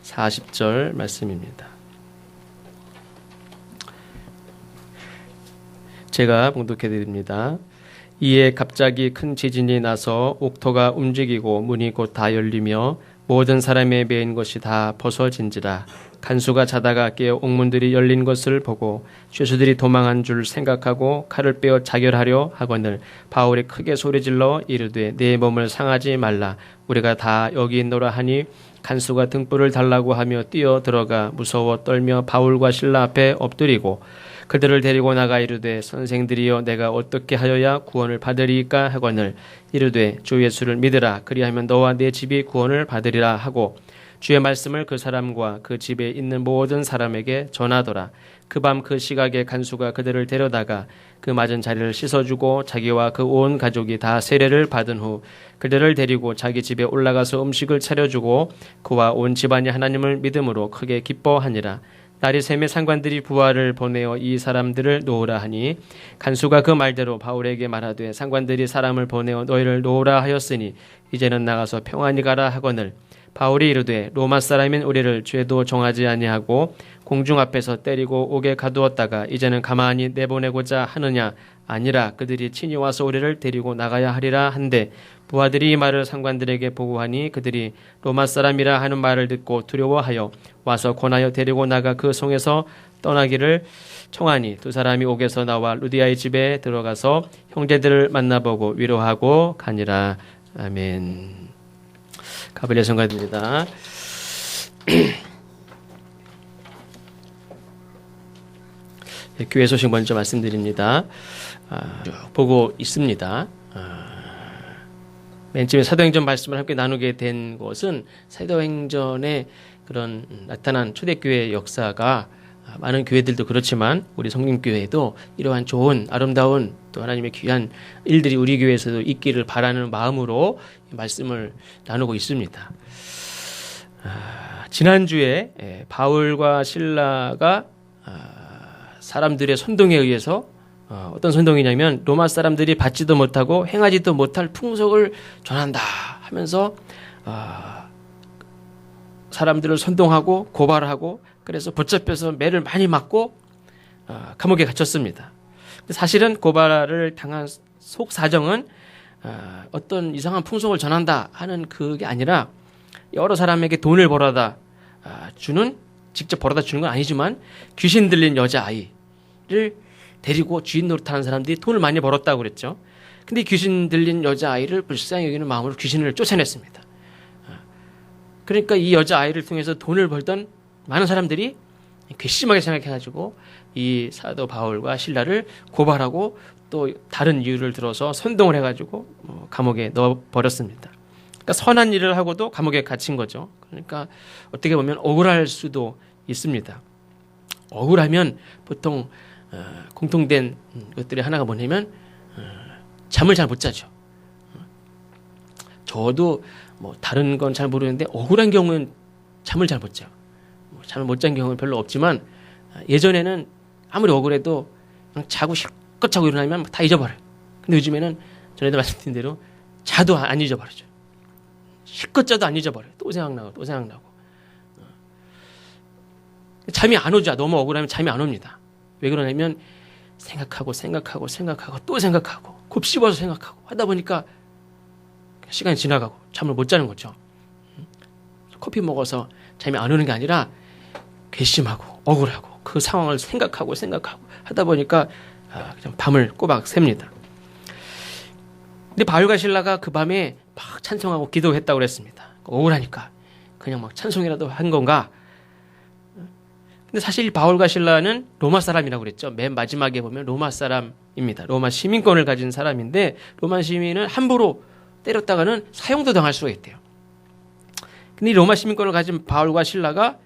40절 말씀입니다. 제가 봉독해 드립니다. 이에 갑자기 큰 지진이 나서 옥토가 움직이고 문이 곧 다 열리며 모든 사람의 매인 것이 다 벗어진지라. 간수가 자다가 깨어 옥문들이 열린 것을 보고 죄수들이 도망한 줄 생각하고 칼을 빼어 자결하려 하거늘 바울이 크게 소리질러 이르되 내 몸을 상하지 말라. 우리가 다 여기 있노라 하니 간수가 등불을 달라고 하며 뛰어 들어가 무서워 떨며 바울과 실라 앞에 엎드리고 그들을 데리고 나가 이르되 선생들이여 내가 어떻게 하여야 구원을 받으리이까 하거늘 이르되 주 예수를 믿으라. 그리하면 너와 내 집이 구원을 받으리라 하고 주의 말씀을 그 사람과 그 집에 있는 모든 사람에게 전하더라. 그 밤 그 시각에 간수가 그들을 데려다가 그 맞은 자리를 씻어주고 자기와 그 온 가족이 다 세례를 받은 후 그들을 데리고 자기 집에 올라가서 음식을 차려주고 그와 온 집안이 하나님을 믿음으로 크게 기뻐하니라. 날이 새매 상관들이 부하를 보내어 이 사람들을 놓으라 하니 간수가 그 말대로 바울에게 말하되 상관들이 사람을 보내어 너희를 놓으라 하였으니 이제는 나가서 평안히 가라 하거늘 바울이 이르되 로마 사람인 우리를 죄도 정하지 아니하고 공중 앞에서 때리고 옥에 가두었다가 이제는 가만히 내보내고자 하느냐. 아니라 그들이 친히 와서 우리를 데리고 나가야 하리라 한데 부하들이 이 말을 상관들에게 보고하니 그들이 로마 사람이라 하는 말을 듣고 두려워하여 와서 권하여 데리고 나가 그 성에서 떠나기를 청하니 두 사람이 옥에서 나와 루디아의 집에 들어가서 형제들을 만나보고 위로하고 가니라. 아멘. 가벨리아 성가입니다. 교회 소식 먼저 말씀드립니다. 보고 있습니다. 맨 처음에 사도행전 말씀을 함께 나누게 된 것은 사도행전의 그런 나타난 초대교회의 역사가 많은 교회들도 그렇지만 우리 성림교회에도 이러한 좋은 아름다운 또 하나님의 귀한 일들이 우리 교회에서도 있기를 바라는 마음으로 말씀을 나누고 있습니다. 지난주에 바울과 실라가 사람들의 선동에 의해서 어떤 선동이냐면 로마 사람들이 받지도 못하고 행하지도 못할 풍속을 전한다 하면서 사람들을 선동하고 고발하고 그래서 붙잡혀서 매를 많이 맞고 감옥에 갇혔습니다. 사실은 고발을 당한 속 사정은 어떤 이상한 풍속을 전한다 하는 그게 아니라 여러 사람에게 돈을 벌어다 주는 직접 벌어다 주는 건 아니지만 귀신 들린 여자아이를 데리고 주인 노릇하는 사람들이 돈을 많이 벌었다고 그랬죠. 근데 귀신 들린 여자아이를 불쌍히 여기는 마음으로 귀신을 쫓아냈습니다. 그러니까 이 여자아이를 통해서 돈을 벌던 많은 사람들이 괘씸하게 생각해가지고 이 사도 바울과 실라를 고발하고 또 다른 이유를 들어서 선동을 해가지고 감옥에 넣어버렸습니다. 그러니까 선한 일을 하고도 감옥에 갇힌 거죠. 그러니까 어떻게 보면 억울할 수도 있습니다. 억울하면 보통 공통된 것들이 하나가 뭐냐면 잠을 잘 못 자죠. 저도 뭐 다른 건 잘 모르는데 억울한 경우는 잠을 잘 못 자요. 잠을 못 잔 경우는 별로 없지만 예전에는 아무리 억울해도 그냥 자고 실컷 자고 일어나면 다 잊어버려요. 근데 요즘에는 전에도 말씀드린 대로 자도 안 잊어버리죠. 실컷 자도 안 잊어버려요. 또 생각나고 또 생각나고. 잠이 안 오죠. 너무 억울하면 잠이 안 옵니다. 왜 그러냐면 생각하고 또 생각하고 곱씹어서 생각하고 하다 보니까 시간이 지나가고 잠을 못 자는 거죠. 커피 먹어서 잠이 안 오는 게 아니라 괘씸하고 억울하고 그 상황을 생각하고 하다 보니까 그냥 밤을 꼬박 셉니다. 근데 바울과 실라가 그 밤에 막 찬송하고 기도했다고 그랬습니다. 억울하니까 그냥 막 찬송이라도 한 건가? 근데 사실 바울과 실라는 로마 사람이라고 그랬죠. 맨 마지막에 보면 로마 사람입니다. 로마 시민권을 가진 사람인데 로마 시민은 함부로 때렸다가는 사형도 당할 수가 있대요. 근데 이 로마 시민권을 가진 바울과 실라가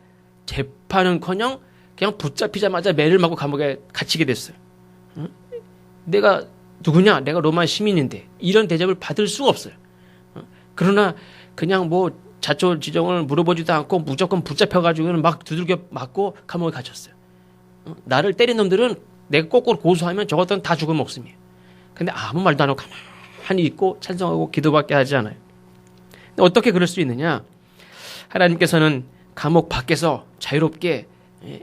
재판은커녕 그냥 붙잡히자마자 매를 맞고 감옥에 갇히게 됐어요. 내가 누구냐? 내가 로마 시민인데 이런 대접을 받을 수가 없어요. 그러나 그냥 뭐 자초지종을 물어보지도 않고 무조건 붙잡혀가지고는 막 두들겨 맞고 감옥에 갇혔어요. 나를 때린 놈들은 내가 거꾸로 고소하면 저것들은 다 죽은 목숨이에요. 근데 아무 말도 안 하고 가만히 있고 찬송하고 기도밖에 하지 않아요. 근데 어떻게 그럴 수 있느냐? 하나님께서는 감옥 밖에서 자유롭게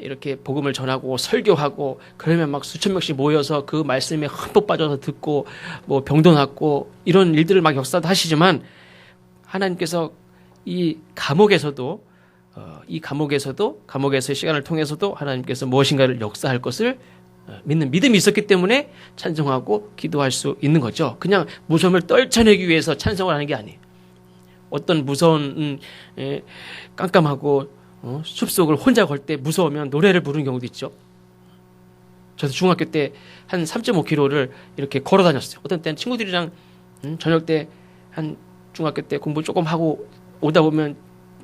이렇게 복음을 전하고 설교하고 그러면 막 수천 명씩 모여서 그 말씀에 흠뻑 빠져서 듣고 뭐 병도 낫고 이런 일들을 막 역사도 하시지만 하나님께서 이 감옥에서도 감옥에서의 시간을 통해서도 하나님께서 무엇인가를 역사할 것을 믿는 믿음이 있었기 때문에 찬송하고 기도할 수 있는 거죠. 그냥 무서움을 떨쳐내기 위해서 찬송을 하는 게 아니에요. 어떤 무서운 깜깜하고 숲속을 혼자 걸 때 무서우면 노래를 부르는 경우도 있죠. 저도 중학교 때 한 3.5km를 이렇게 걸어 다녔어요. 어떤 때는 친구들이랑 저녁 때 한 중학교 때 공부 조금 하고 오다 보면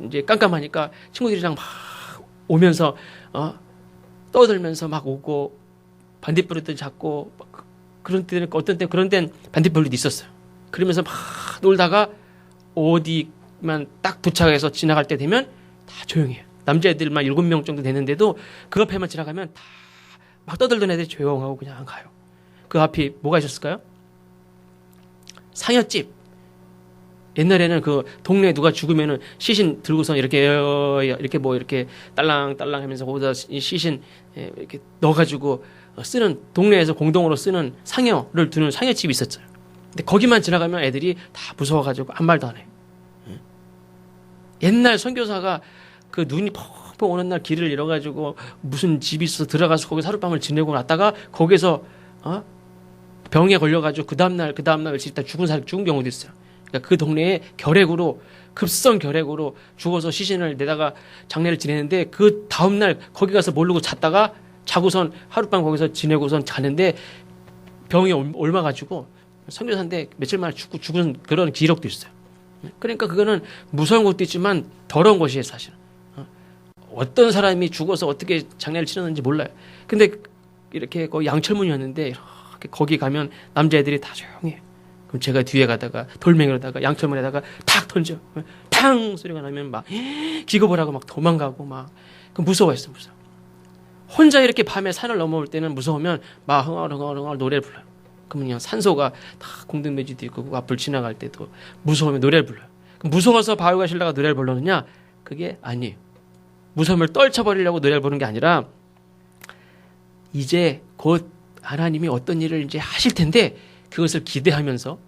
이제 깜깜하니까 친구들이랑 막 오면서 떠들면서 막 오고 반딧불이도 잡고 그런 때는 어떤 때 그런 때는 반딧불이도 있었어요. 그러면서 막 놀다가 어디만 딱 도착해서 지나갈 때 되면 다 조용해요. 남자애들만 7명 정도 되는데도 그 앞에만 지나가면 다 막 떠들던 애들이 조용하고 그냥 가요. 그 앞이 뭐가 있었을까요? 상여집. 옛날에는 그 동네에 누가 죽으면은 시신 들고서 이렇게 뭐 이렇게 딸랑딸랑 하면서 거기다 시신 이렇게 넣어가지고 쓰는 동네에서 공동으로 쓰는 상여를 두는 상여집이 있었어요. 근데 거기만 지나가면 애들이 다 무서워가지고 아무 말도 안 해요. 옛날 선교사가 그 눈이 펑펑 오는 날 길을 잃어가지고 무슨 집이 있어서 들어가서 거기서 하룻밤을 지내고 났다가 거기서 병에 걸려가지고 그 다음날 며칠 있다 죽은 경우도 있어요. 그러니까 그 동네에 급성 결핵으로 죽어서 시신을 내다가 장례를 지내는데 그 다음날 거기 가서 모르고 잤다가 자고선 하룻밤 거기서 지내고선 자는데 병이 옮아가지고 선교사인데 며칠 만에 죽은 그런 기록도 있어요. 그러니까 그거는 무서운 것도 있지만 더러운 것이에요, 사실은. 어떤 사람이 죽어서 어떻게 장례를 치렀는지 몰라요. 근데 이렇게 거기 양철문이었는데 이렇게 거기 가면 남자애들이 다 조용해요. 그럼 제가 뒤에 가다가 돌멩이로다가 양철문에다가 탁 던져. 탕 소리가 나면 막 기겁을 하고 막 도망가고 막 무서워했어, 무서워. 혼자 이렇게 밤에 산을 넘어올 때는 무서우면 막 흥얼흥얼 노래를 불러요. 그러면 그냥 산소가 다 공동묘지도 있고 그 앞을 지나갈 때도 무서우면 노래를 불러요. 그럼 무서워서 바울과 실라가 노래를 불렀느냐? 그게 아니에요. 무서움을 떨쳐버리려고 노래를 부르는 게 아니라 이제 곧 하나님이 어떤 일을 이제 하실 텐데 그것을 기대하면서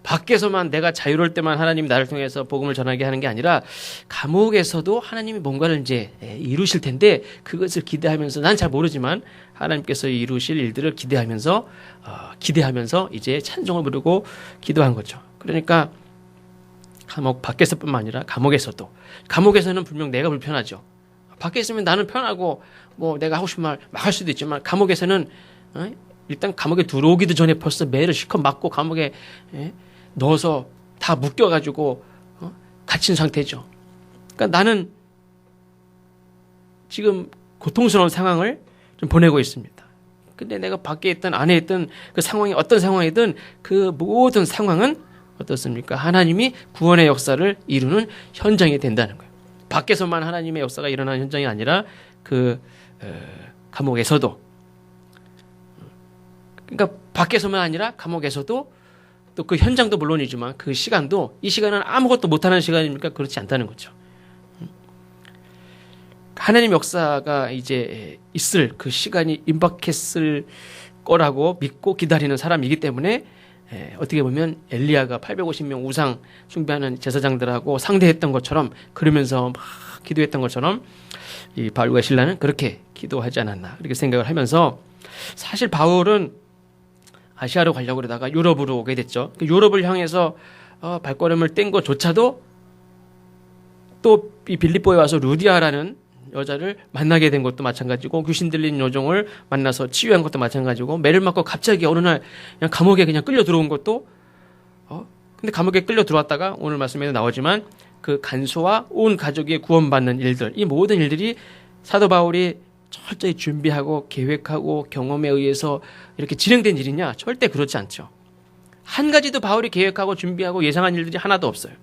밖에서만 내가 자유로울 때만 하나님이 나를 통해서 복음을 전하게 하는 게 아니라 감옥에서도 하나님이 뭔가를 이제 이루실 텐데 그것을 기대하면서 난 잘 모르지만 하나님께서 이루실 일들을 기대하면서 이제 찬송을 부르고 기도한 거죠. 그러니까 감옥 밖에서뿐만 아니라 감옥에서는 분명 내가 불편하죠. 밖에 있으면 나는 편하고 뭐 내가 하고 싶은 말 막 할 수도 있지만 감옥에서는 일단 감옥에 들어오기도 전에 벌써 매를 실컷 맞고 감옥에 넣어서 다 묶여가지고 갇힌 상태죠. 그러니까 나는 지금 고통스러운 상황을 좀 보내고 있습니다. 근데 내가 밖에 있든 안에 있든 그 상황이 어떤 상황이든 그 모든 상황은 어떻습니까? 하나님이 구원의 역사를 이루는 현장이 된다는 거예요. 밖에서만 하나님의 역사가 일어나는 현장이 아니라 감옥에서도 그러니까 밖에서만 아니라 감옥에서도 또 그 현장도 물론이지만 그 시간도 이 시간은 아무것도 못하는 시간입니까? 그렇지 않다는 거죠. 하나님 역사가 이제 있을 그 시간이 임박했을 거라고 믿고 기다리는 사람이기 때문에 어떻게 보면 엘리야가 850명 우상 숭배하는 제사장들하고 상대했던 것처럼 그러면서 막 기도했던 것처럼 이 바울과 실라는 그렇게 기도하지 않았나 이렇게 생각을 하면서 사실 바울은 아시아로 가려고 그러다가 유럽으로 오게 됐죠. 유럽을 향해서 발걸음을 뗀 것조차도 또 이 빌립보에 와서 루디아라는 여자를 만나게 된 것도 마찬가지고 귀신 들린 여종을 만나서 치유한 것도 마찬가지고 매를 맞고 갑자기 어느 날 그냥 감옥에 그냥 끌려 들어온 것도 근데 감옥에 끌려 들어왔다가 오늘 말씀에도 나오지만 그 간수와 온 가족이 구원받는 일들 이 모든 일들이 사도 바울이 철저히 준비하고 계획하고 경험에 의해서 이렇게 진행된 일이냐? 절대 그렇지 않죠. 한 가지도 바울이 계획하고 준비하고 예상한 일들이 하나도 없어요.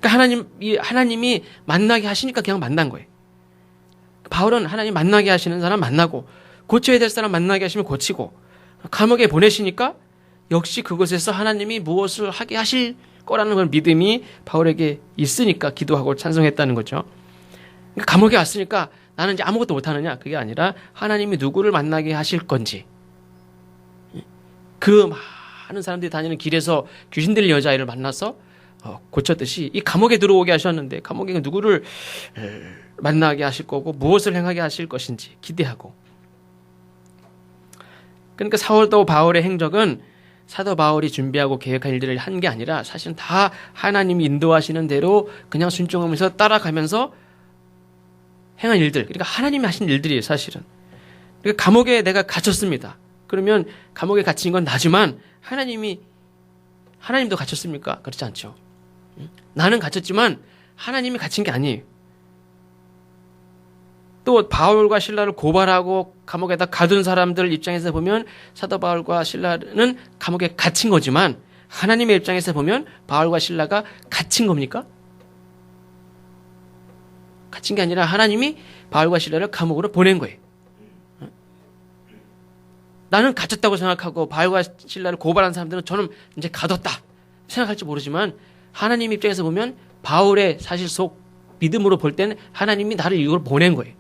그러니까 하나님이 만나게 하시니까 그냥 만난 거예요. 바울은 하나님 만나게 하시는 사람 만나고 고쳐야 될 사람 만나게 하시면 고치고 감옥에 보내시니까 역시 그곳에서 하나님이 무엇을 하게 하실 거라는 걸 믿음이 바울에게 있으니까 기도하고 찬송했다는 거죠. 그러니까 감옥에 왔으니까 나는 이제 아무것도 못하느냐? 그게 아니라 하나님이 누구를 만나게 하실 건지, 그 많은 사람들이 다니는 길에서 귀신 들린 여자아이를 만나서 고쳤듯이 이 감옥에 들어오게 하셨는데 감옥에 누구를 만나게 하실 거고 무엇을 행하게 하실 것인지 기대하고. 그러니까 사도 바울의 행적은 사도 바울이 준비하고 계획한 일들을 한 게 아니라 사실은 다 하나님이 인도하시는 대로 그냥 순종하면서 따라가면서 행한 일들, 그러니까 하나님이 하신 일들이에요, 사실은. 그러니까 감옥에 내가 갇혔습니다. 그러면 감옥에 갇힌 건 나지만 하나님도 갇혔습니까? 그렇지 않죠. 나는 갇혔지만 하나님이 갇힌 게 아니에요. 또 바울과 실라를 고발하고 감옥에다 가둔 사람들 입장에서 보면 사도 바울과 실라는 감옥에 갇힌 거지만 하나님의 입장에서 보면 바울과 실라가 갇힌 겁니까? 갇힌 게 아니라 하나님이 바울과 실라를 감옥으로 보낸 거예요. 나는 갇혔다고 생각하고 바울과 실라를 고발한 사람들은 저는 이제 가뒀다 생각할지 모르지만 하나님 입장에서 보면 바울의 사실 속 믿음으로 볼 때는 하나님이 나를 이걸 보낸 거예요.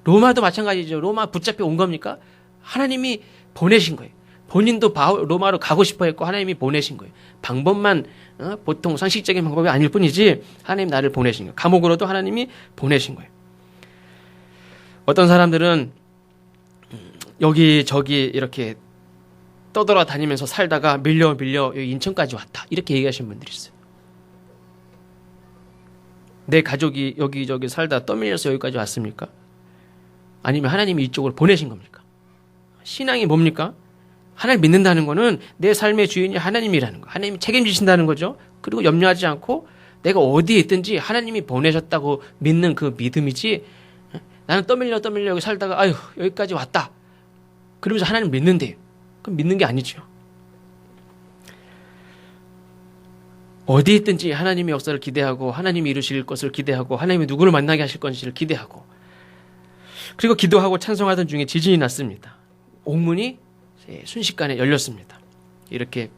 로마도 마찬가지죠. 로마 붙잡혀 온 겁니까? 하나님이 보내신 거예요. 본인도 로마로 가고 싶어 했고 하나님이 보내신 거예요. 방법만 보통 상식적인 방법이 아닐 뿐이지 하나님 나를 보내신 거예요. 감옥으로도 하나님이 보내신 거예요. 어떤 사람들은 여기저기 이렇게 떠돌아다니면서 살다가 밀려 여기 인천까지 왔다 이렇게 얘기하시는 분들이 있어요. 내 가족이 여기저기 살다 떠밀려서 여기까지 왔습니까? 아니면 하나님이 이쪽으로 보내신 겁니까? 신앙이 뭡니까? 하나님 믿는다는 거는 내 삶의 주인이 하나님이라는 거. 하나님이 책임지신다는 거죠. 그리고 염려하지 않고 내가 어디에 있든지 하나님이 보내셨다고 믿는 그 믿음이지 나는 떠밀려 여기 살다가 아유 여기까지 왔다. 그러면서 하나님 믿는데요. 그럼 믿는 게 아니죠. 어디 있든지 하나님의 역사를 기대하고 하나님이 이루실 것을 기대하고 하나님이 누구를 만나게 하실 건지를 기대하고 그리고 기도하고 찬송하던 중에 지진이 났습니다. 옥문이 순식간에 열렸습니다. 이렇게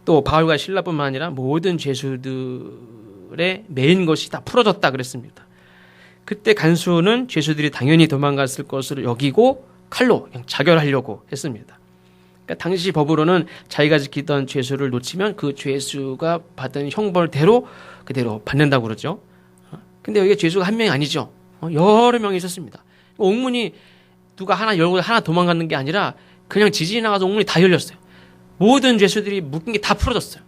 또 바울과 실라뿐만 아니라 모든 죄수들의 매인 것이 다 풀어졌다 그랬습니다. 그때 간수는 죄수들이 당연히 도망갔을 것으로 여기고 칼로 그냥 자결하려고 했습니다. 그러니까 당시 법으로는 자기가 지키던 죄수를 놓치면 그 죄수가 받은 형벌대로 그대로 받는다고 그러죠. 근데 여기가 죄수가 한 명이 아니죠. 여러 명이 있었습니다. 옥문이 누가 하나 열고 하나 도망가는 게 아니라 그냥 지진이 나가서 옥문이 다 열렸어요. 모든 죄수들이 묶인 게 다 풀어졌어요.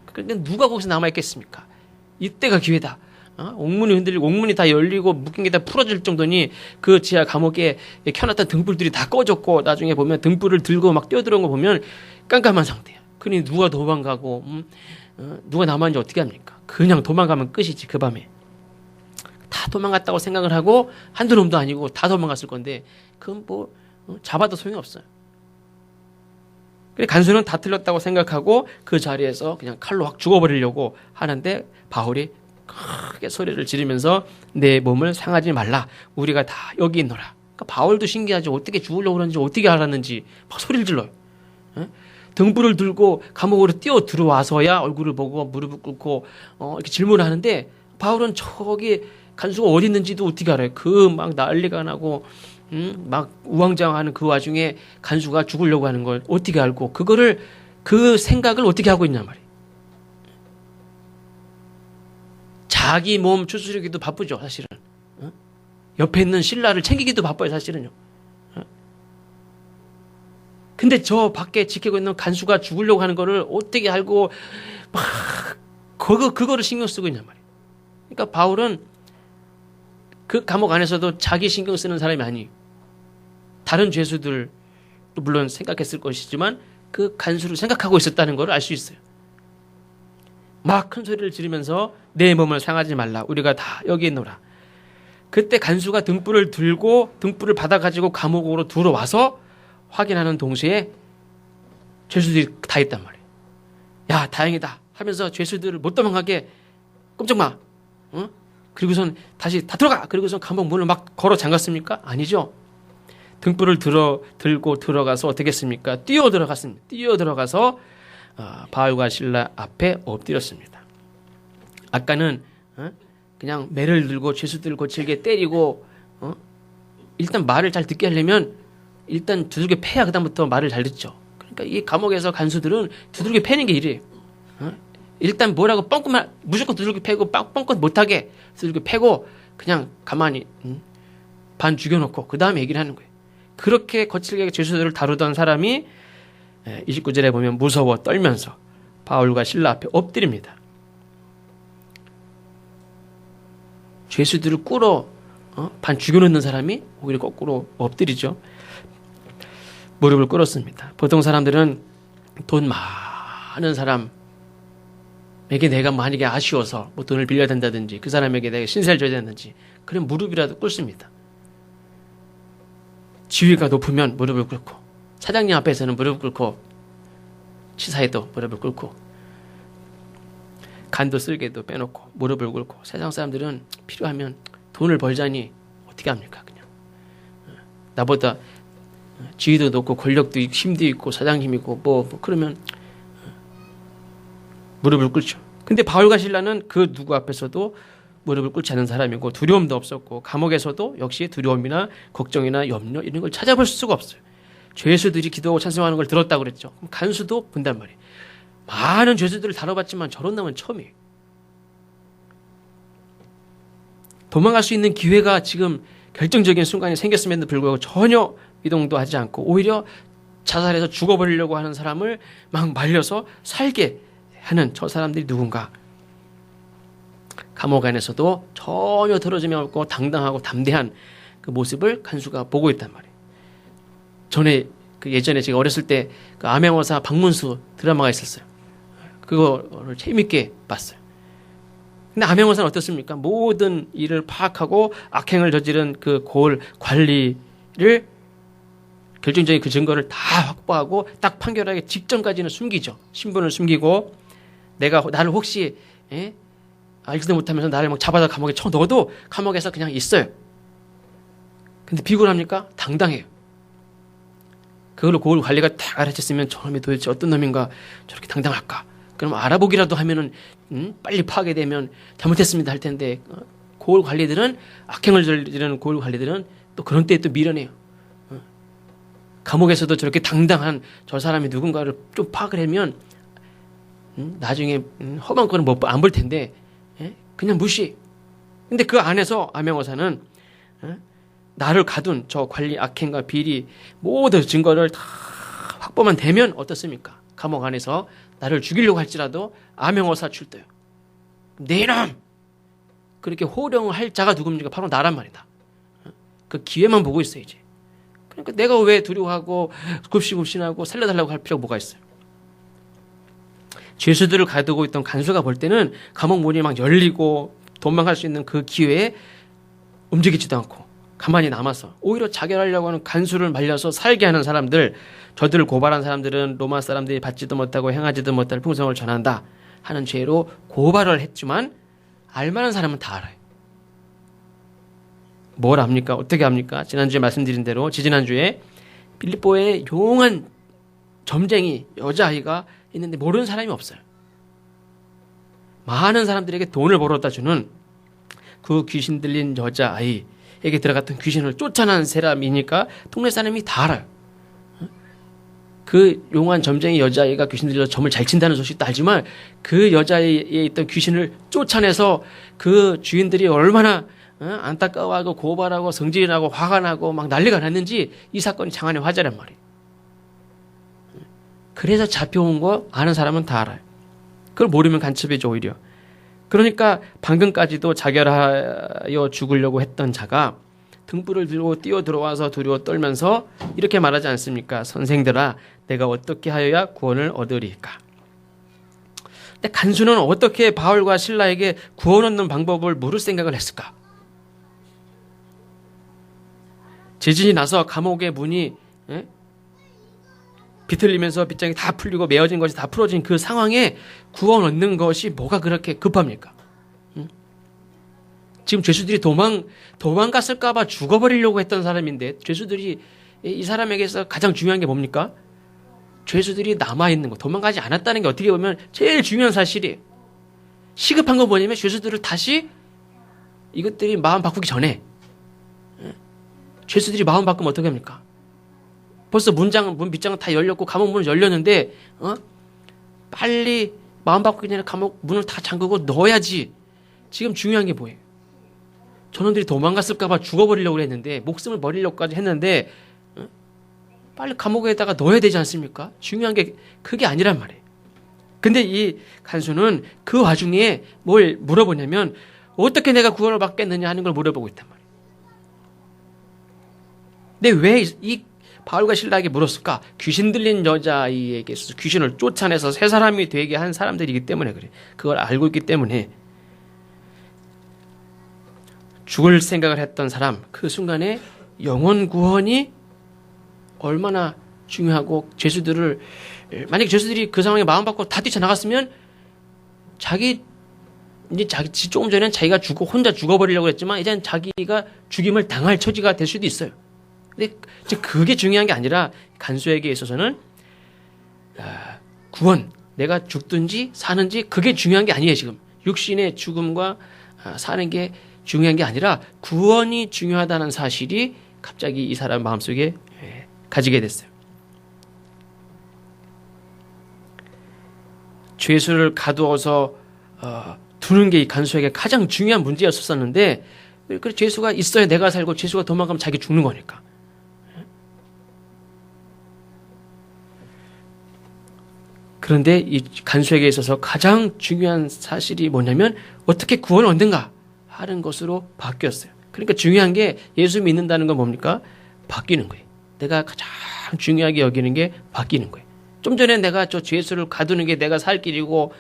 그런데 누가 거기서 남아있겠습니까? 이때가 기회다. 옥문이 흔들리고 옥문이 다 열리고 묶인 게 다 풀어질 정도니 그 지하 감옥에 켜놨던 등불들이 다 꺼졌고 나중에 보면 등불을 들고 막 뛰어들어온 거 보면 깜깜한 상태야. 그러니 누가 도망가고 누가 남았는지 어떻게 합니까? 그냥 도망가면 끝이지 그 밤에. 다 도망갔다고 생각을 하고 한두 놈도 아니고 다 도망갔을 건데 그건 뭐 잡아도 소용이 없어요. 그래 간수는 다 틀렸다고 생각하고 그 자리에서 그냥 칼로 확 죽어버리려고 하는데 바울이 크게 소리를 지르면서 내 몸을 상하지 말라. 우리가 다 여기 있노라. 그러니까 바울도 신기하죠. 어떻게 죽으려고 그러는지 어떻게 알았는지 막 소리를 질러요. 등불을 들고 감옥으로 뛰어 들어와서야 얼굴을 보고 무릎을 꿇고 이렇게 질문을 하는데 바울은 저기 간수가 어디 있는지도 어떻게 알아요? 그 막 난리가 나고 막 우왕좌왕하는 그 와중에 간수가 죽으려고 하는 걸 어떻게 알고 그 생각을 어떻게 하고 있냐 말이에요. 자기 몸 추스르기도 바쁘죠, 사실은. 옆에 있는 신라를 챙기기도 바빠요, 사실은요. 근데 저 밖에 지키고 있는 간수가 죽으려고 하는 거를 어떻게 알고 막 그거를 신경 쓰고 있냔 말이에요. 그러니까 바울은 그 감옥 안에서도 자기 신경 쓰는 사람이 아니에요. 다른 죄수들도 물론 생각했을 것이지만 그 간수를 생각하고 있었다는 걸 알 수 있어요. 막 큰 소리를 지르면서 내 몸을 상하지 말라. 우리가 다 여기 있노라. 그때 간수가 등불을 들고 등불을 받아가지고 감옥으로 들어와서 확인하는 동시에 죄수들이 다 있단 말이에요. 야 다행이다 하면서 죄수들을 못 도망가게 꼼짝 마. 그리고선 다시 다 들어가. 그리고선 감옥 문을 막 걸어 잠갔습니까? 아니죠. 등불을 들고 들어가서 어떻게 했습니까? 뛰어 들어가서 바울과 실라 앞에 엎드렸습니다. 아까는 그냥 매를 들고 죄수들을 거칠게 때리고 일단 말을 잘 듣게 하려면 일단 두들겨 패야 그다음부터 말을 잘 듣죠. 그러니까 이 감옥에서 간수들은 두들겨 패는 게 일이에요. 일단 뭐라고 뻥끗만 무조건 두들겨 패고 뻥끗 못하게 두들겨 패고 그냥 가만히 반 죽여놓고 그 다음에 얘기를 하는 거예요. 그렇게 거칠게 죄수들을 다루던 사람이 29절에 보면 무서워 떨면서 바울과 실라 앞에 엎드립니다. 죄수들을 꿇어 반 죽여놓는 사람이 오히려 거꾸로 엎드리죠. 무릎을 꿇었습니다. 보통 사람들은 돈 많은 사람에게 내가 만약에 아쉬워서 뭐 돈을 빌려야 된다든지 그 사람에게 내가 신세를 져야 된다든지 그럼 무릎이라도 꿇습니다. 지위가 높으면 무릎을 꿇고 사장님 앞에서는 무릎을 꿇고 치사해도 무릎을 꿇고 간도 쓸개도 빼놓고 무릎을 꿇고 세상 사람들은 필요하면 돈을 벌자니 어떻게 합니까? 그냥 나보다 지위도 높고 권력도 있고 힘도 있고 사장님이고 뭐 그러면 무릎을 꿇죠. 근데 바울과 실라는 그 누구 앞에서도 무릎을 꿇지 않은 사람이고 두려움도 없었고 감옥에서도 역시 두려움이나 걱정이나 염려 이런 걸 찾아볼 수가 없어요. 죄수들이 기도하고 찬송하는 걸 들었다고 그랬죠. 그럼 간수도 본단 말이에요. 많은 죄수들을 다뤄봤지만 저런 놈은 처음이에요. 도망갈 수 있는 기회가 지금 결정적인 순간이 생겼음에도 불구하고 전혀 이동도 하지 않고 오히려 자살해서 죽어버리려고 하는 사람을 막 말려서 살게 하는 저 사람들이 누군가. 감옥 안에서도 전혀 틀어짐이 없고 당당하고 담대한 그 모습을 간수가 보고 있단 말이에요. 예전에 제가 어렸을 때 그 암행어사 박문수 드라마가 있었어요. 그거를 재밌게 봤어요. 근데 암행어사는 어떻습니까? 모든 일을 파악하고 악행을 저지른 그 고을 관리를 결정적인 그 증거를 다 확보하고 딱 판결하기 직전까지는 숨기죠. 신분을 숨기고 나를 혹시 알지도 못하면서 나를 막 잡아다 감옥에 쳐넣어도 감옥에서 그냥 있어요. 근데 비굴합니까? 당당해요. 그걸로 고을 관리가 딱 알아챘으면 저놈이 도대체 어떤 놈인가 저렇게 당당할까? 그럼 알아보기라도 하면은 빨리 파악이 되면 잘못했습니다 할 텐데 고을 관리들은 악행을 저지르는 고을 관리들은 또 그런 때에 또 미련해요. 감옥에서도 저렇게 당당한 저 사람이 누군가를 좀 파악을 하면 나중에 험한 거는 안 볼 텐데 그냥 무시. 근데 그 안에서 암행어사는 나를 가둔 저 관리 악행과 비리 모든 증거를 다 확보만 되면 어떻습니까? 감옥 안에서 나를 죽이려고 할지라도 암행어사 출두요. 내 이놈! 그렇게 호령할 자가 누굽니까? 바로 나란 말이다. 그 기회만 보고 있어요 이제. 그러니까 내가 왜 두려워하고 굽신굽신하고 살려달라고 할 필요가 뭐가 있어요. 죄수들을 가두고 있던 간수가 볼 때는 감옥 문이 막 열리고 도망갈 수 있는 그 기회에 움직이지도 않고 가만히 남아서 오히려 자결하려고 하는 간수를 말려서 살게 하는 사람들, 저들을 고발한 사람들은 로마 사람들이 받지도 못하고 행하지도 못할 풍성을 전한다 하는 죄로 고발을 했지만 알만한 사람은 다 알아요. 뭘 압니까? 어떻게 합니까? 지난주에 말씀드린 대로 지지난주에 빌립보에 용한 점쟁이 여자아이가 있는데 모르는 사람이 없어요. 많은 사람들에게 돈을 벌어다 주는 그 귀신 들린 여자아이에게 들어갔던 귀신을 쫓아낸 사람이니까 동네 사람이 다 알아요. 그 용한 점쟁이 여자아이가 귀신 들려서 점을 잘 친다는 소식도 알지만 그 여자아이에 있던 귀신을 쫓아내서 그 주인들이 얼마나 안타까워하고 고발하고 성질나고 화가 나고 막 난리가 났는지 이 사건이 장안의 화제란 말이에요. 그래서 잡혀온 거 아는 사람은 다 알아요. 그걸 모르면 간첩이죠 오히려. 그러니까 방금까지도 자결하여 죽으려고 했던 자가 등불을 들고 뛰어 들어와서 두려워 떨면서 이렇게 말하지 않습니까? 선생들아 내가 어떻게 하여야 구원을 얻으리까? 근데 간수는 어떻게 바울과 실라에게 구원 얻는 방법을 물을 생각을 했을까? 지진이 나서 감옥의 문이 비틀리면서 빗장이 다 풀리고 메어진 것이 다 풀어진 그 상황에 구원 얻는 것이 뭐가 그렇게 급합니까? 지금 죄수들이 도망갔을까 봐 죽어버리려고 했던 사람인데 죄수들이 이 사람에게서 가장 중요한 게 뭡니까? 죄수들이 남아있는 거, 도망가지 않았다는 게 어떻게 보면 제일 중요한 사실이에요. 시급한 건 뭐냐면 죄수들을 다시 이것들이 마음 바꾸기 전에 죄수들이 마음 바꾸면 어떻게 합니까? 벌써 문 밑장은 다 열렸고 감옥 문은 열렸는데 빨리 마음 바꾸기 전에 감옥 문을 다 잠그고 넣어야지. 지금 중요한 게 뭐예요? 저놈들이 도망갔을까 봐 죽어버리려고 했는데 목숨을 버리려고까지 했는데 빨리 감옥에다가 넣어야 되지 않습니까? 중요한 게 그게 아니란 말이에요. 근데 이 간수는 그 와중에 뭘 물어보냐면 어떻게 내가 구원을 받겠느냐 하는 걸 물어보고 있단 말이에요. 근데 왜 이 바울과 실라에게 물었을까? 귀신 들린 여자아이에게 있어서 귀신을 쫓아내서 새 사람이 되게 한 사람들이기 때문에 그래. 그걸 알고 있기 때문에 죽을 생각을 했던 사람, 그 순간에 영혼 구원이 얼마나 중요하고 만약에 죄수들이 그 상황에 마음 바꿔 다 뛰쳐나갔으면 조금 전에는 자기가 혼자 죽어버리려고 했지만 이제는 자기가 죽임을 당할 처지가 될 수도 있어요. 근데 그게 중요한 게 아니라 간수에게 있어서는 구원, 내가 죽든지 사는지 그게 중요한 게 아니에요. 지금 육신의 죽음과 사는 게 중요한 게 아니라 구원이 중요하다는 사실이 갑자기 이 사람 마음속에 가지게 됐어요. 죄수를 가두어서 두는 게 이 간수에게 가장 중요한 문제였었는데 그 죄수가 있어야 내가 살고 죄수가 도망가면 자기 죽는 거니까. 그런데 이 간수에게 있어서 가장 중요한 사실이 뭐냐면 어떻게 구원을 얻는가 하는 것으로 바뀌었어요. 그러니까 중요한 게 예수 믿는다는 건 뭡니까? 바뀌는 거예요. 내가 가장 중요하게 여기는 게 바뀌는 거예요. 좀 전에 내가 저 죄수를 가두는 게 내가 살 길이고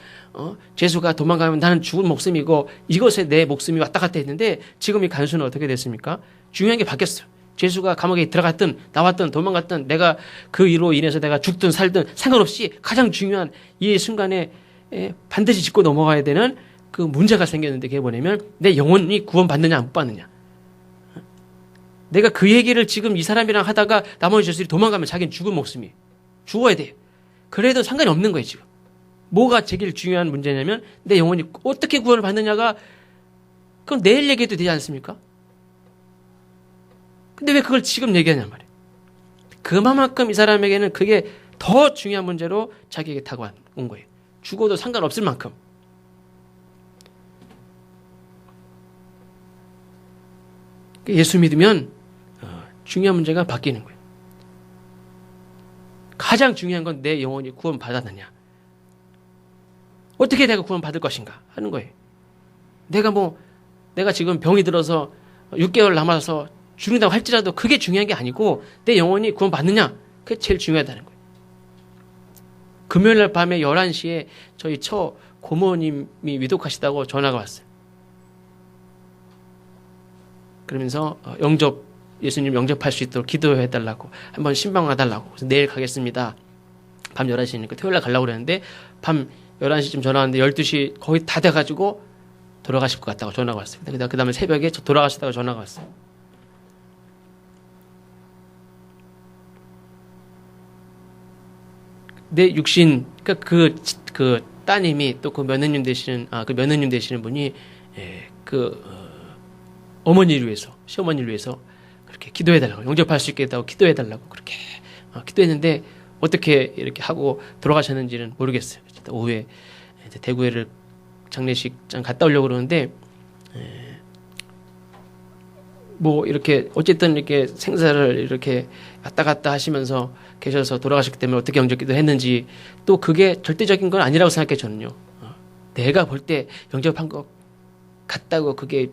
죄수가 도망가면 나는 죽을 목숨이고 이것에 내 목숨이 왔다 갔다 했는데 지금 이 간수는 어떻게 됐습니까? 중요한 게 바뀌었어요. 죄수가 감옥에 들어갔든 나왔든 도망갔든 내가 그 일로 인해서 내가 죽든 살든 상관없이 가장 중요한 이 순간에 반드시 짚고 넘어가야 되는 그 문제가 생겼는데 그게 뭐냐면 내 영혼이 구원받느냐 안 받느냐. 내가 그 얘기를 지금 이 사람이랑 하다가 나머지 죄수들이 도망가면 자기는 죽을 목숨이 죽어야 돼요. 그래도 상관이 없는 거예요 지금. 뭐가 제일 중요한 문제냐면 내 영혼이 어떻게 구원을 받느냐가 그건 내일 얘기해도 되지 않습니까? 근데 왜 그걸 지금 얘기하냔 말이에요. 그만큼 이 사람에게는 그게 더 중요한 문제로 자기에게 다가온 거예요. 죽어도 상관없을 만큼. 예수 믿으면 중요한 문제가 바뀌는 거예요. 가장 중요한 건 내 영혼이 구원 받았느냐. 어떻게 내가 구원 받을 것인가 하는 거예요. 내가 지금 병이 들어서 6개월 남아서 죽는다고 할지라도 그게 중요한 게 아니고 내 영혼이 구원 받느냐. 그게 제일 중요하다는 거예요. 금요일날 밤에 11시에 저희 처 고모님이 위독하시다고 전화가 왔어요. 그러면서 예수님 영접할 수 있도록 기도해달라고 한번 신방와달라고. 그래서 내일 가겠습니다. 밤 11시니까 토요일날 가려고 그랬는데 밤 11시쯤 전화 왔는데 12시 거의 다 돼가지고 돌아가실 것 같다고 전화가 왔습니다. 그 다음에 새벽에 돌아가시다가 전화가 왔어요. 내 육신, 그 따님이 또 그 며느님 되시는 분이 어머니를 위해서, 시어머니를 위해서 그렇게 기도해달라고, 영접할 수 있게 해달라고 기도해달라고 그렇게 기도했는데 어떻게 이렇게 하고 돌아가셨는지는 모르겠어요. 오후에 대구에를 장례식장 갔다 오려고 그러는데 이렇게 어쨌든 이렇게 생사를 이렇게 왔다 갔다 하시면서 계셔서 돌아가셨기 때문에 어떻게 영접기도 했는지 또 그게 절대적인 건 아니라고 생각해 저는요. 내가 볼 때 영접한 것 같다고 그게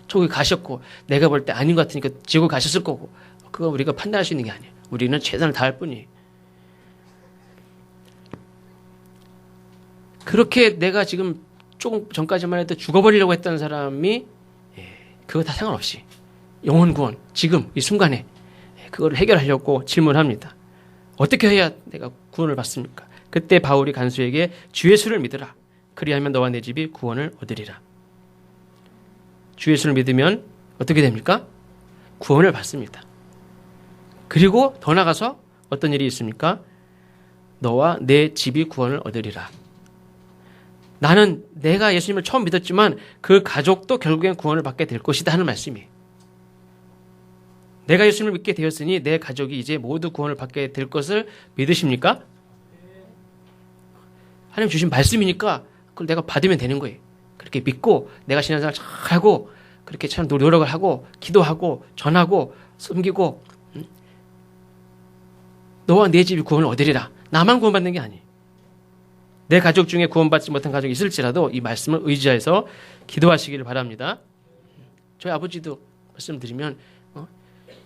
저기 가셨고 내가 볼 때 아닌 것 같으니까 지옥을 가셨을 거고 그거 우리가 판단할 수 있는 게 아니에요. 우리는 최선을 다할 뿐이에요. 그렇게 내가 지금 조금 전까지만 해도 죽어버리려고 했던 사람이 그거 다 상관없이 영혼 구원 지금 이 순간에 그거를 해결하려고 질문합니다. 어떻게 해야 내가 구원을 받습니까? 그때 바울이 간수에게 주 예수를 믿으라. 그리하면 너와 내 집이 구원을 얻으리라. 주 예수를 믿으면 어떻게 됩니까? 구원을 받습니다. 그리고 더 나가서 어떤 일이 있습니까? 너와 내 집이 구원을 얻으리라. 나는 내가 예수님을 처음 믿었지만 그 가족도 결국엔 구원을 받게 될 것이다 하는 말씀이에요. 내가 예수님을 믿게 되었으니 내 가족이 이제 모두 구원을 받게 될 것을 믿으십니까? 하나님 주신 말씀이니까 그걸 내가 받으면 되는 거예요. 그렇게 믿고 내가 신앙생활 잘하고 그렇게 참 노력을 하고 기도하고 전하고 섬기고 너와 내 집이 구원을 얻으리라. 나만 구원받는 게 아니에요. 내 가족 중에 구원받지 못한 가족이 있을지라도 이 말씀을 의지해서 기도하시기를 바랍니다. 저희 아버지도 말씀드리면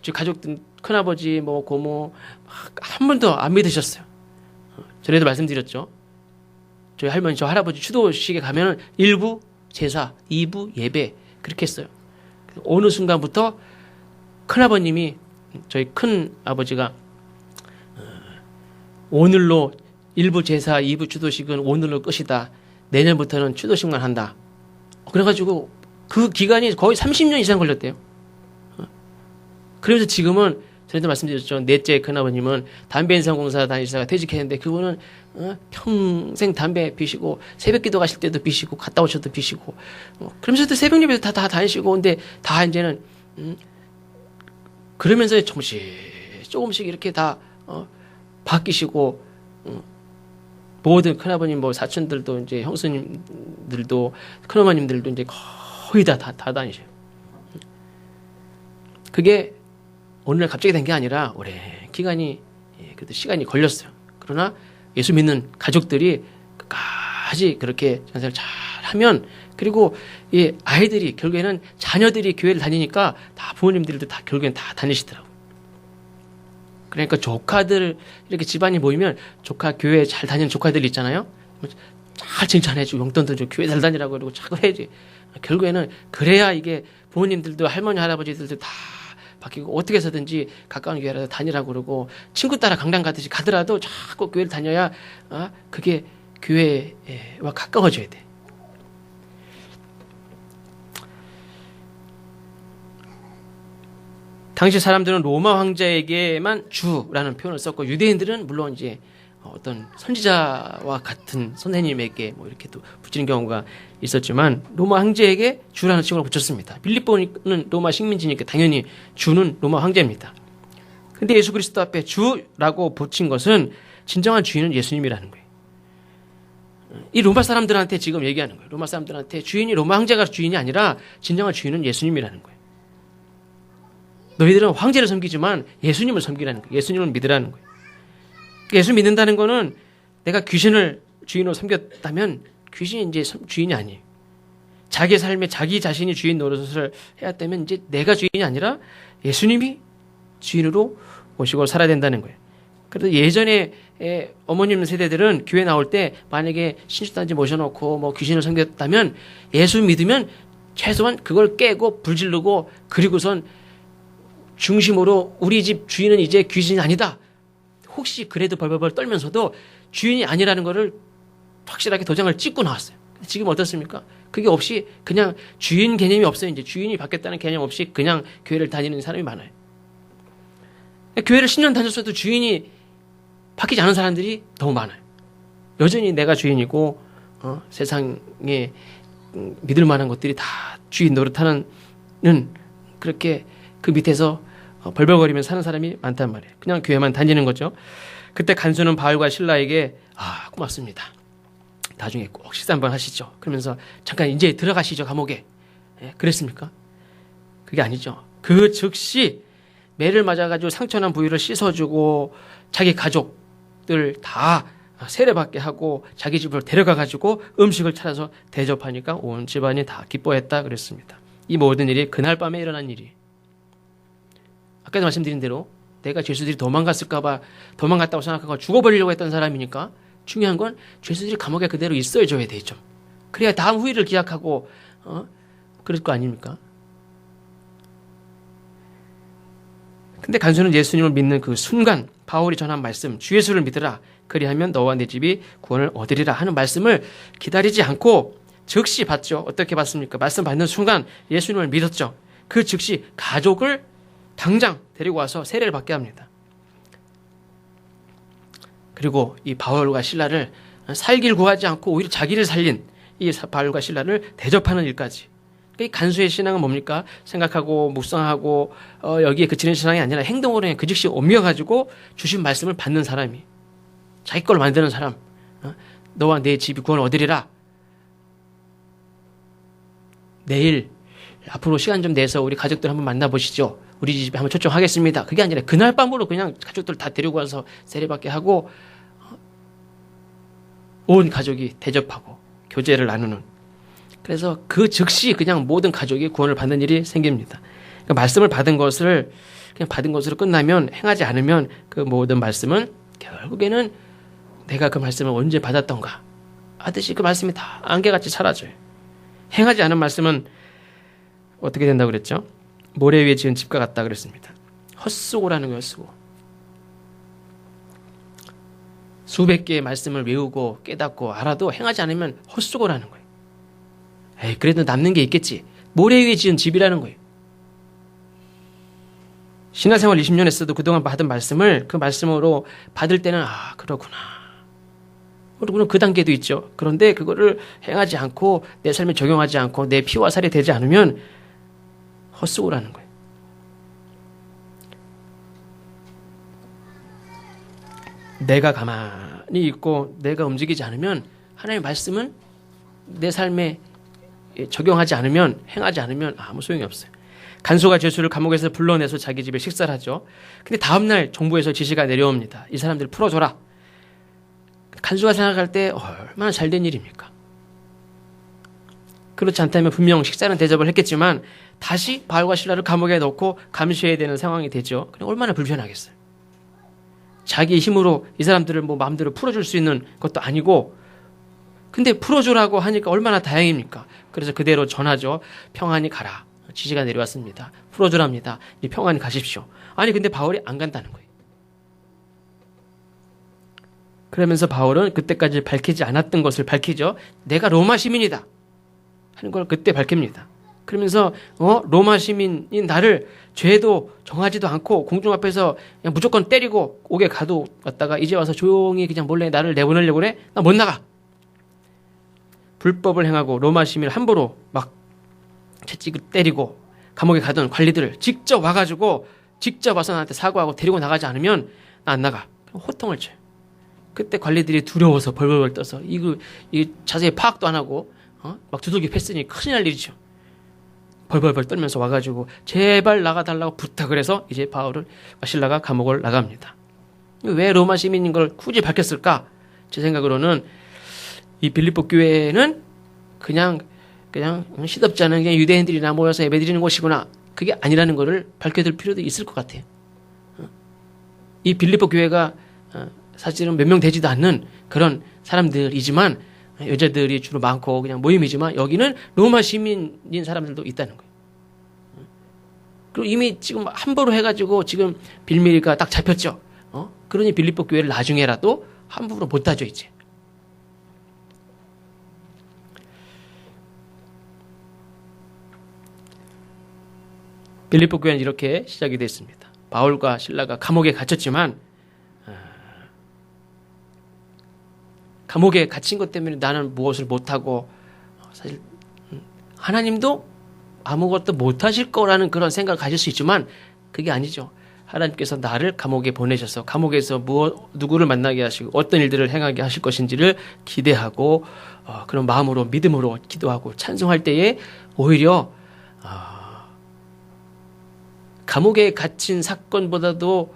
저희 가족들 큰아버지 뭐 고모 한 번도 안 믿으셨어요. 전에도 말씀드렸죠. 저희 할머니 저 할아버지 추도식에 가면 1부 제사 2부 예배 그렇게 했어요. 어느 순간부터 큰아버님이 저희 큰아버지가 오늘로 1부 제사 2부 추도식은 오늘로 끝이다. 내년부터는 추도식만 한다. 그래가지고 그 기간이 거의 30년 이상 걸렸대요. 그러면서 지금은 전에도 말씀드렸죠. 넷째 큰아버님은 담배인상공사 다니시다가 퇴직했는데 그분은 평생 담배 피시고 새벽기도 가실 때도 피시고 갔다 오셔도 피시고 그러면서도 새벽 예배도 다 다니시고 근데 다 이제는 그러면서 조금씩 이렇게 다 바뀌시고 모든 큰아버님 뭐 사촌들도 이제 형수님들도 큰어머님들도 이제 거의 다 다니셔요. 그게 오늘 갑자기 된 게 아니라 오래 기간이 그래도 시간이 걸렸어요. 그러나 예수 믿는 가족들이 끝까지 그렇게 전생을 잘 하면 그리고 이 아이들이 결국에는 자녀들이 교회를 다니니까 다 부모님들도 다 결국엔 다 다니시더라고요. 그러니까 조카들 이렇게 집안이 모이면 조카 교회 잘 다니는 조카들 있잖아요. 잘 칭찬해주고 용돈도 주고 교회 잘 다니라고 그러고 자꾸 해야지. 결국에는 그래야 이게 부모님들도 할머니 할아버지들도 다 바뀌고 어떻게 해서든지 가까운 교회라도 다니라고 그러고 친구 따라 강당 가듯이 가더라도 자꾸 교회를 다녀야 그게 교회와 가까워져야 돼. 당시 사람들은 로마 황제에게만 주라는 표현을 썼고 유대인들은 물론 이제 어떤 선지자와 같은 선생님에게 뭐 이렇게 또 붙이는 경우가 있었지만 로마 황제에게 주라는 칭호를 붙였습니다. 빌립보는 로마 식민지니까 당연히 주는 로마 황제입니다. 근데 예수 그리스도 앞에 주라고 붙인 것은 진정한 주인은 예수님이라는 거예요. 이 로마 사람들한테 지금 얘기하는 거예요. 로마 사람들한테 주인이 로마 황제가 주인이 아니라 진정한 주인은 예수님이라는 거예요. 너희들은 황제를 섬기지만 예수님을 섬기라는 거예요. 예수님을 믿으라는 거예요. 예수 믿는다는 거는 내가 귀신을 주인으로 섬겼다면 귀신이 이제 주인이 아니에요. 자기 삶에 자기 자신이 주인 노릇을 해야 되면 이제 내가 주인이 아니라 예수님이 주인으로 모시고 살아야 된다는 거예요. 그래서 예전에 어머님 세대들은 교회 나올 때 만약에 신주단지 모셔놓고 뭐 귀신을 섬겼다면 예수 믿으면 최소한 그걸 깨고 불지르고 그리고선 중심으로 우리 집 주인은 이제 귀신이 아니다. 혹시 그래도 벌벌벌 떨면서도 주인이 아니라는 거를 확실하게 도장을 찍고 나왔어요. 지금 어떻습니까? 그게 없이 그냥 주인 개념이 없어요. 이제 주인이 바뀌었다는 개념 없이 그냥 교회를 다니는 사람이 많아요. 교회를 10년 다녔어도 주인이 바뀌지 않은 사람들이 너무 많아요. 여전히 내가 주인이고 세상에 믿을 만한 것들이 다 주인 노릇하는 그렇게 그 밑에서 벌벌거리면 사는 사람이 많단 말이에요. 그냥 교회만 다니는 거죠. 그때 간수는 바울과 실라에게 고맙습니다. 나중에 꼭 식사 한번 하시죠. 그러면서 잠깐 이제 들어가시죠 감옥에. 그랬습니까? 그게 아니죠. 그 즉시 매를 맞아가지고 상처난 부위를 씻어주고 자기 가족들 다 세례받게 하고 자기 집으로 데려가가지고 음식을 차려서 대접하니까 온 집안이 다 기뻐했다 그랬습니다. 이 모든 일이 그날 밤에 일어난 일이. 아까도 말씀드린 대로 내가 죄수들이 도망갔다고 생각하고 죽어버리려고 했던 사람이니까 중요한 건 죄수들이 감옥에 그대로 있어줘야 되죠. 그래야 다음 후일을 기약하고 그럴 거 아닙니까? 근데 간수는 예수님을 믿는 그 순간 바울이 전한 말씀 주 예수를 믿으라 그리하면 너와 내 집이 구원을 얻으리라 하는 말씀을 기다리지 않고 즉시 받죠. 어떻게 받습니까? 말씀 받는 순간 예수님을 믿었죠. 그 즉시 가족을 당장 데리고 와서 세례를 받게 합니다. 그리고 이 바울과 실라를 살길 구하지 않고 오히려 자기를 살린 이 바울과 실라를 대접하는 일까지. 이 간수의 신앙은 뭡니까? 생각하고 묵상하고 여기에 그치는 신앙이 아니라 행동으로 그냥 그 즉시 옮겨가지고 주신 말씀을 받는 사람이, 자기 걸 만드는 사람. 너와 내 집이 구원 얻으리라. 내일 앞으로 시간 좀 내서 우리 가족들 한번 만나보시죠. 우리 집에 한번 초청하겠습니다. 그게 아니라 그날 밤으로 그냥 가족들 다 데리고 와서 세례받게 하고 온 가족이 대접하고 교제를 나누는. 그래서 그 즉시 그냥 모든 가족이 구원을 받는 일이 생깁니다. 그러니까 말씀을 받은 것을 그냥 받은 것으로 끝나면, 행하지 않으면 그 모든 말씀은 결국에는 내가 그 말씀을 언제 받았던가 하듯이 그 말씀이 다 안개같이 사라져요. 행하지 않은 말씀은 어떻게 된다고 그랬죠? 모래 위에 지은 집과 같다 그랬습니다. 헛수고라는 거예요. 헛수고. 수백 개의 말씀을 외우고 깨닫고 알아도 행하지 않으면 헛수고라는 거예요. 에이, 그래도 남는 게 있겠지. 모래 위에 지은 집이라는 거예요. 신화생활 20년 했어도 그동안 받은 말씀을 그 말씀으로 받을 때는 그렇구나. 그리고는 그 단계도 있죠. 그런데 그거를 행하지 않고 내 삶에 적용하지 않고 내 피와 살이 되지 않으면 헛수고라는 거예요. 내가 가만히 있고 내가 움직이지 않으면, 하나님의 말씀은 내 삶에 적용하지 않으면, 행하지 않으면 아무 소용이 없어요. 간수가 죄수를 감옥에서 불러내서 자기 집에 식사를 하죠. 근데 다음날 정부에서 지시가 내려옵니다. 이 사람들을 풀어줘라. 간수가 생각할 때 얼마나 잘된 일입니까? 그렇지 않다면 분명 식사는 대접을 했겠지만 다시 바울과 실라를 감옥에 넣고 감시해야 되는 상황이 되죠. 그럼 얼마나 불편하겠어요. 자기 힘으로 이 사람들을 뭐 마음대로 풀어줄 수 있는 것도 아니고, 근데 풀어주라고 하니까 얼마나 다행입니까? 그래서 그대로 전하죠. 평안히 가라. 지시가 내려왔습니다. 풀어주랍니다. 이제 평안히 가십시오. 아니 근데 바울이 안 간다는 거예요. 그러면서 바울은 그때까지 밝히지 않았던 것을 밝히죠. 내가 로마 시민이다 하는 걸 그때 밝힙니다. 그러면서 로마 시민인 나를 죄도 정하지도 않고 공중 앞에서 그냥 무조건 때리고 옥에 가둬왔다가 이제 와서 조용히 그냥 몰래 나를 내보내려고 그래? 나 못 나가. 불법을 행하고 로마 시민을 함부로 막 채찍을 때리고 감옥에 가던 관리들을 직접 와가지고 직접 와서 나한테 사과하고 데리고 나가지 않으면 나 안 나가. 호통을 쳐요. 그때 관리들이 두려워서 벌벌벌 떠서 이거 자세히 파악도 안 하고 막 두들겨 팼으니 큰일 날 일이죠. 벌벌벌 떨면서 와가지고 제발 나가달라고 부탁을 해서 이제 바울을 실라가 감옥을 나갑니다. 왜 로마 시민인 걸 굳이 밝혔을까? 제 생각으로는 이 빌립보 교회는 그냥 시덥지 않은 그냥 유대인들이나 모여서 예배드리는 곳이구나, 그게 아니라는 것을 밝혀둘 필요도 있을 것 같아요. 이 빌립보 교회가 사실은 몇 명 되지도 않는 그런 사람들이지만, 여자들이 주로 많고 그냥 모임이지만 여기는 로마 시민인 사람들도 있다는 거예요. 그리고 이미 지금 함부로 해가지고 지금 빌미가 딱 잡혔죠. 그러니 빌립보 교회를 나중에라도 함부로 못 하죠 이제. 빌립보 교회는 이렇게 시작이 됐습니다. 바울과 실라가 감옥에 갇혔지만 감옥에 갇힌 것 때문에 나는 무엇을 못하고, 사실 하나님도 아무것도 못하실 거라는 그런 생각을 가질 수 있지만 그게 아니죠. 하나님께서 나를 감옥에 보내셔서 감옥에서 누구를 만나게 하시고 어떤 일들을 행하게 하실 것인지를 기대하고 그런 마음으로 믿음으로 기도하고 찬송할 때에 오히려 감옥에 갇힌 사건보다도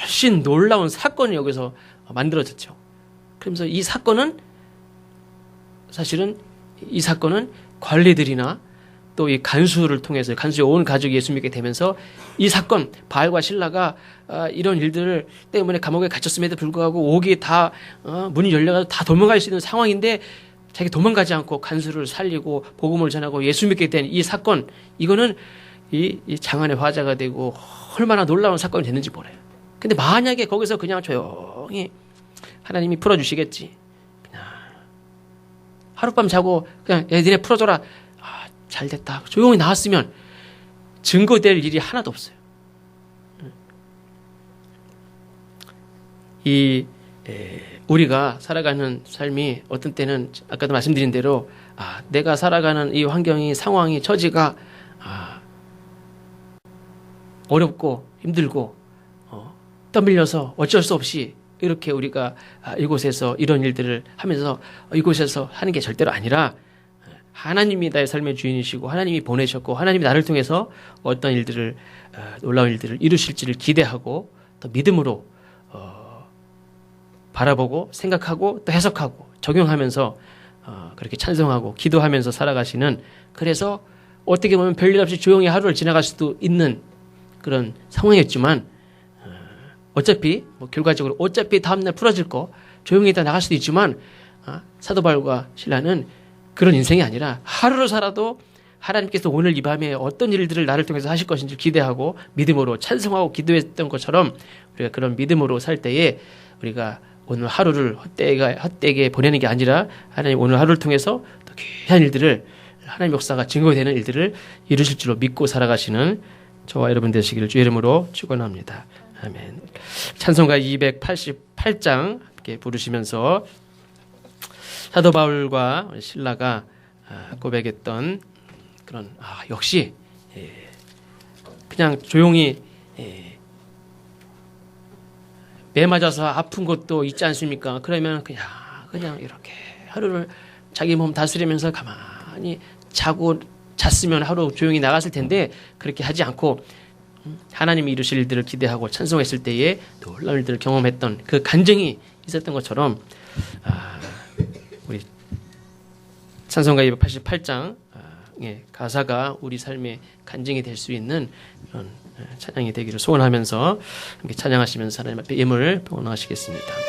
훨씬 놀라운 사건이 여기서 만들어졌죠. 그러면서 이 사건은 관리들이나 또 이 간수를 통해서 간수의 온 가족이 예수 믿게 되면서 이 사건, 바울과 실라가 이런 일들 때문에 감옥에 갇혔음에도 불구하고 옥이 다 문이 열려가지고 다 도망갈 수 있는 상황인데 자기 도망가지 않고 간수를 살리고 복음을 전하고 예수 믿게 된 이 사건, 이거는 이 장안의 화제가 되고 얼마나 놀라운 사건이 됐는지 몰라요. 근데 만약에 거기서 그냥 조용히 하나님이 풀어주시겠지, 그냥 하룻밤 자고 그냥 니네 풀어줘라, 잘됐다, 조용히 나왔으면 증거될 일이 하나도 없어요. 이 우리가 살아가는 삶이 어떤 때는 아까도 말씀드린 대로 내가 살아가는 이 환경이 상황이 처지가 어렵고 힘들고 떠밀려서 어쩔 수 없이 이렇게 우리가 이곳에서 이런 일들을 하면서 이곳에서 하는 게 절대로 아니라 하나님이 나의 삶의 주인이시고 하나님이 보내셨고 하나님이 나를 통해서 어떤 일들을 놀라운 일들을 이루실지를 기대하고 또 믿음으로 바라보고 생각하고 또 해석하고 적용하면서 그렇게 찬송하고 기도하면서 살아가시는, 그래서 어떻게 보면 별일 없이 조용히 하루를 지나갈 수도 있는 그런 상황이었지만 어차피 결과적으로 어차피 다음날 풀어질 거 조용히 있다 나갈 수도 있지만 사도 바울과 실라는 그런 인생이 아니라 하루를 살아도 하나님께서 오늘 이 밤에 어떤 일들을 나를 통해서 하실 것인지 기대하고 믿음으로 찬송하고 기도했던 것처럼 우리가 그런 믿음으로 살 때에 우리가 오늘 하루를 헛되게 보내는 게 아니라 하나님 오늘 하루를 통해서 또 귀한 일들을 하나님 역사가 증거가 되는 일들을 이루실 줄로 믿고 살아가시는 저와 여러분 되시기를 주의 이름으로 축원합니다. 아멘. 찬송가 288장 함께 부르시면서 사도 바울과 실라가 고백했던 그런 역시 그냥 조용히 매 맞아서 아픈 것도 있지 않습니까? 그러면 그냥 이렇게 하루를 자기 몸 다스리면서 가만히 잤으면 하루 조용히 나갔을 텐데 그렇게 하지 않고 하나님이 이루실 일들을 기대하고 찬송했을 때에 놀라운 일들을 경험했던 그 간증이 있었던 것처럼 우리 찬송가 288장의 가사가 우리 삶의 간증이 될 수 있는 그런 찬양이 되기를 소원하면서 함께 찬양하시면서 하나님 앞에 예물을 봉헌하시겠습니다.